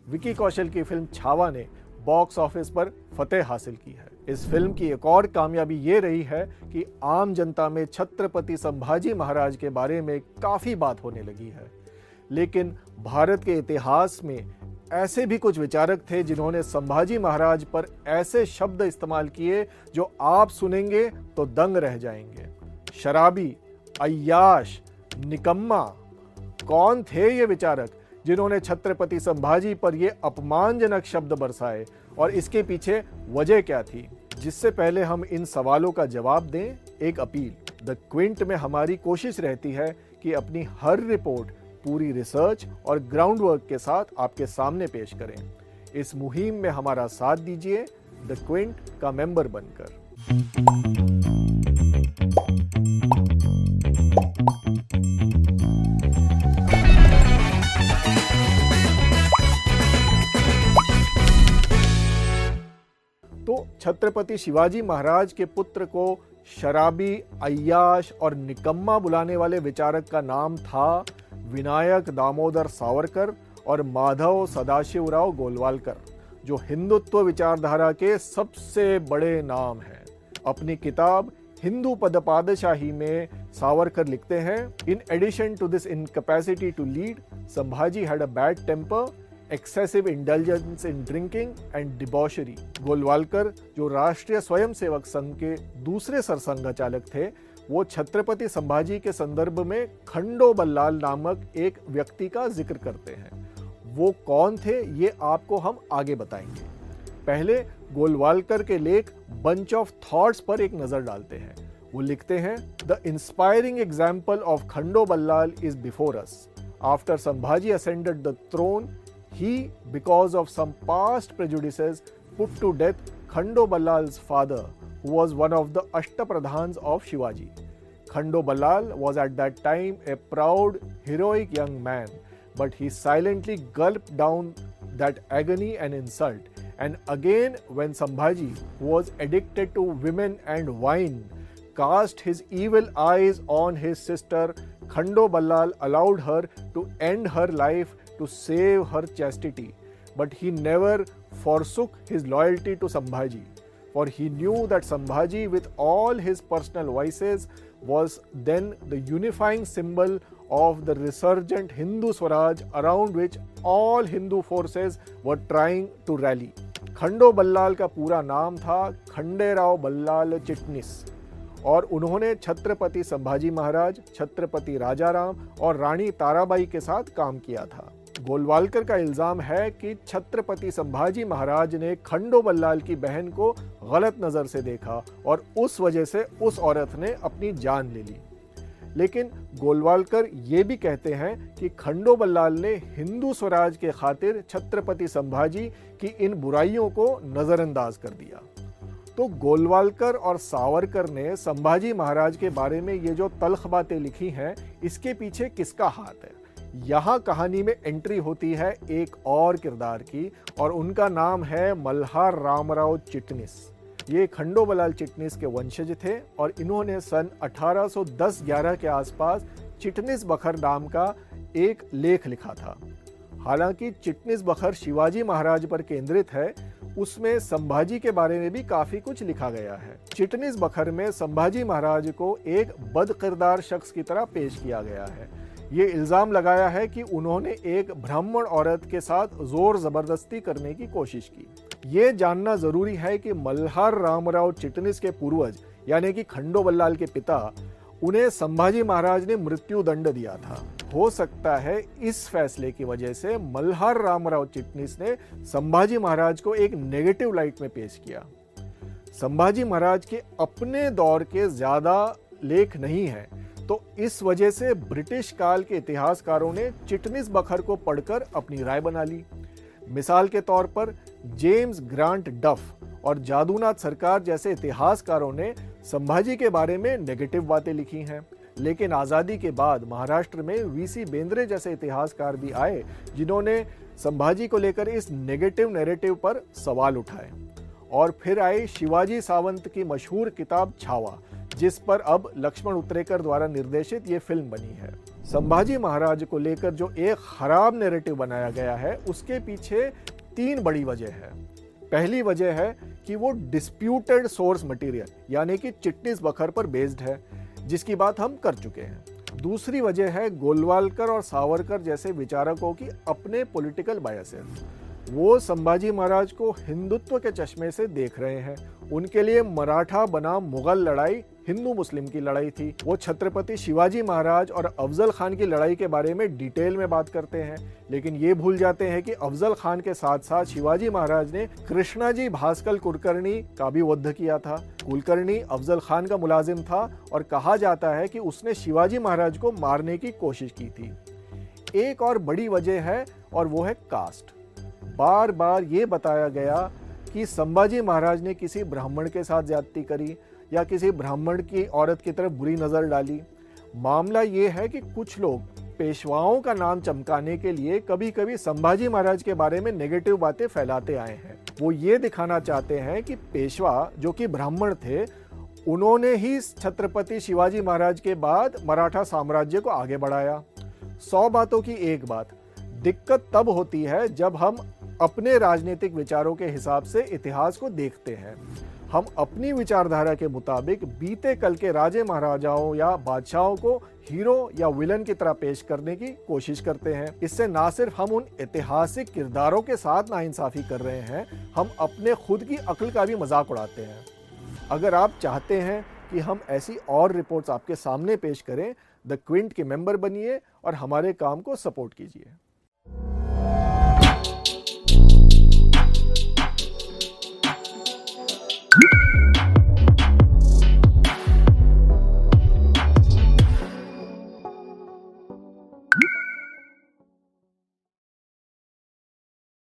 विकी कौशल की फिल्म छावा ने box office पर फतेह हासिल की है। इस फिल्म की एक और कामयाबी ये रही है कि आम जनता में छत्रपति संभाजी महाराज के बारे में काफी बात होने लगी है। लेकिन भारत के इतिहास में ऐसे भी कुछ विचारक थे जिन्होंने संभाजी महाराज पर ऐसे शब्द इस्तेमाल किए जो आप सुनेंगे तो दंग रह जाएंगे। शराबी, अय्याश, निकम्मा। कौन थे ये विचारक जिन्होंने छत्रपति संभाजी पर ये अपमानजनक शब्द बरसाए और इसके पीछे वजह क्या थी? जिससे पहले हम इन सवालों का जवाब दें, एक अपील। द क्विंट में हमारी कोशिश रहती है कि अपनी हर रिपोर्ट पूरी रिसर्च और ग्राउंड वर्क के साथ आपके सामने पेश करें। इस मुहिम में हमारा साथ दीजिए द क्विंट का मेंबर बनकर। तो छत्रपति शिवाजी महाराज के पुत्र को शराबी, अय्याश और निकम्मा बुलाने वाले विचारक का नाम था विनायक दामोदर सावरकर और माधव सदाशिवराव गोलवालकर, जो हिंदुत्व विचारधारा के सबसे बड़े नाम हैं। अपनी किताब हिंदू पदपादशाही में सावरकर लिखते हैं, in addition to this incapacity to lead, Sambhaji had a bad temper, excessive indulgence in drinking and debauchery। Golwalkar, जो राष्ट्रीय स्वयंसेवक संघ के दूसरे सरसंघचालक थे, वो छत्रपति संभाजी के संदर्भ में खंडो बल्लाल नामक एक व्यक्ति का जिक्र करते हैं। वो कौन थे ये आपको हम आगे बताएंगे। पहले गोलवालकर के लेख बंच ऑफ थॉट्स पर एक नजर डालते हैं। वो लिखते हैं, the inspiring example of Khando Ballal is before us. After Sambhaji ascended the throne, he, because of some past prejudices, put to death Khando Ballal's father, who was one of the Ashtapradhans of Shivaji. Khando Ballal was at that time a proud, heroic young man, but he silently gulped down that agony and insult. And again, when Sambhaji, who was addicted to women and wine, cast his evil eyes on his sister, Khando Ballal allowed her to end her life to save her chastity, but he never forsook his loyalty to Sambhaji, for he knew that Sambhaji, with all his personal vices, was then the unifying symbol of the resurgent Hindu Swaraj around which all Hindu forces were trying to rally. खंडो बल्लाल का पूरा नाम था खंडेराव बल्लाल चिटनिस और उन्होंने छत्रपति संभाजी महाराज, छत्रपति राजाराम और रानी ताराबाई के साथ काम किया था। गोलवालकर का इल्जाम है कि छत्रपति संभाजी महाराज ने खंडो बल्लाल की बहन को गलत नजर से देखा और उस वजह से उस औरत ने अपनी जान ले ली। लेकिन गोलवालकर ये भी कहते हैं कि खंडो बल्लाल ने हिंदू स्वराज के खातिर छत्रपति संभाजी की इन बुराइयों को नजरअंदाज कर दिया। तो गोलवालकर और सावरकर ने संभाजी महाराज के बारे में ये जो तल्ख बातें लिखी हैं, इसके पीछे किसका हाथ है? यहाँ कहानी में एंट्री होती है एक और किरदार की और उनका नाम है मल्हार रामराव चिटनिस। ये खंडो बल्लाल चिटनिस के वंशज थे और इन्होंने सन 1810-11 के आसपास चिटनिस बखर नाम का एक लेख लिखा था। हालांकि चिटनिस बखर शिवाजी महाराज पर केंद्रित है, उसमें संभाजी के बारे में भी काफी कुछ लिखा गया है। चिटनिस बखर में संभाजी महाराज को एक बदकिरदार शख्स की तरह पेश किया गया है। ये इल्जाम लगाया है कि उन्होंने एक ब्राह्मण औरत के साथ जोर जबरदस्ती करने की कोशिश की। ये जानना जरूरी है कि मल्हार रामराव चिटनिस के पूर्वज यानी कि खंडो बल्लाल के पिता, उन्हें संभाजी महाराज ने मृत्यु दंड दिया था। हो सकता है इस फैसले की वजह से मल्हार रामराव चिटनिस ने संभाजी महाराज को एक नेगेटिव लाइट में पेश किया। संभाजी महाराज के अपने दौर के ज्यादा लेख नहीं हैं, तो इस वजह से ब्रिटिश काल के इतिहासकारों ने चिटनिस बखर को पढ़कर अपनी राय बना ली। मिसाल के तौर पर जेम्स ग्रांट डफ और जादूनाथ सरकार जैसे इतिहासकारों ने संभाजी के बारे में नेगेटिव बातें लिखी हैं। लेकिन आज़ादी के बाद महाराष्ट्र में वीसी बेंद्रे जैसे इतिहासकार भी आए जिन्होंने संभाजी को लेकर इस नेगेटिव नैरेटिव पर सवाल उठाए। और फिर आई शिवाजी सावंत की मशहूर किताब छावा, जिस पर अब लक्ष्मण उत्तरेकर द्वारा निर्देशित ये फिल्म बनी है। संभाजी महाराज को लेकर जो एक खराब नैरेटिव बनाया गया है, उसके पीछे 3 बड़ी वजह है। पहली वजह है कि वो डिस्प्यूटेड सोर्स मटेरियल यानी कि चिटनीस बखर पर बेस्ड है, जिसकी बात हम कर चुके हैं। दूसरी वजह है गोलवालकर और सावरकर जैसे विचारकों की अपने पॉलिटिकल बायसेस। वो संभाजी महाराज को हिंदुत्व के चश्मे से देख रहे हैं। उनके लिए मराठा बनाम मुगल लड़ाई हिंदू मुस्लिम की लड़ाई थी। वो छत्रपति शिवाजी महाराज और अफजल खान की लड़ाई के बारे में डिटेल में बात करते हैं, लेकिन ये भूल जाते हैं कि अफजल खान के साथ साथ शिवाजी महाराज ने कृष्णाजी भास्कर कुलकर्णी का भी वध किया था। कुलकर्णी अफजल खान का मुलाजिम था और कहा जाता है कि उसने शिवाजी महाराज को मारने की कोशिश की थी। एक और बड़ी वजह है और वो है कास्ट। बार बार ये बताया गया कि संभाजी महाराज ने किसी ब्राह्मण के साथ ज्यादती करी या किसी ब्राह्मण की औरत की तरफ बुरी नजर डाली। मामला ये है कि कुछ लोग पेशवाओं का नाम चमकाने के लिए कभी कभी संभाजी महाराज के बारे में नेगेटिव बातें फैलाते आए हैं। वो ये दिखाना चाहते हैं कि पेशवा जो कि ब्राह्मण थे, उन्होंने ही छत्रपति शिवाजी महाराज के बाद मराठा साम्राज्य को आगे बढ़ाया। 100 बातों की एक बात, दिक्कत तब होती है जब हम अपने राजनीतिक विचारों के हिसाब से इतिहास को देखते हैं। हम अपनी विचारधारा के मुताबिक बीते कल के राजे महाराजाओं या बादशाहों को हीरो या विलन की तरह पेश करने की कोशिश करते हैं। इससे ना सिर्फ हम उन ऐतिहासिक किरदारों के साथ नाइंसाफी कर रहे हैं, हम अपने खुद की अक्ल का भी मजाक उड़ाते हैं। अगर आप चाहते हैं कि हम ऐसी और रिपोर्ट्स आपके सामने पेश करें, द क्विंट के मेंबर बनिए और हमारे काम को सपोर्ट कीजिए।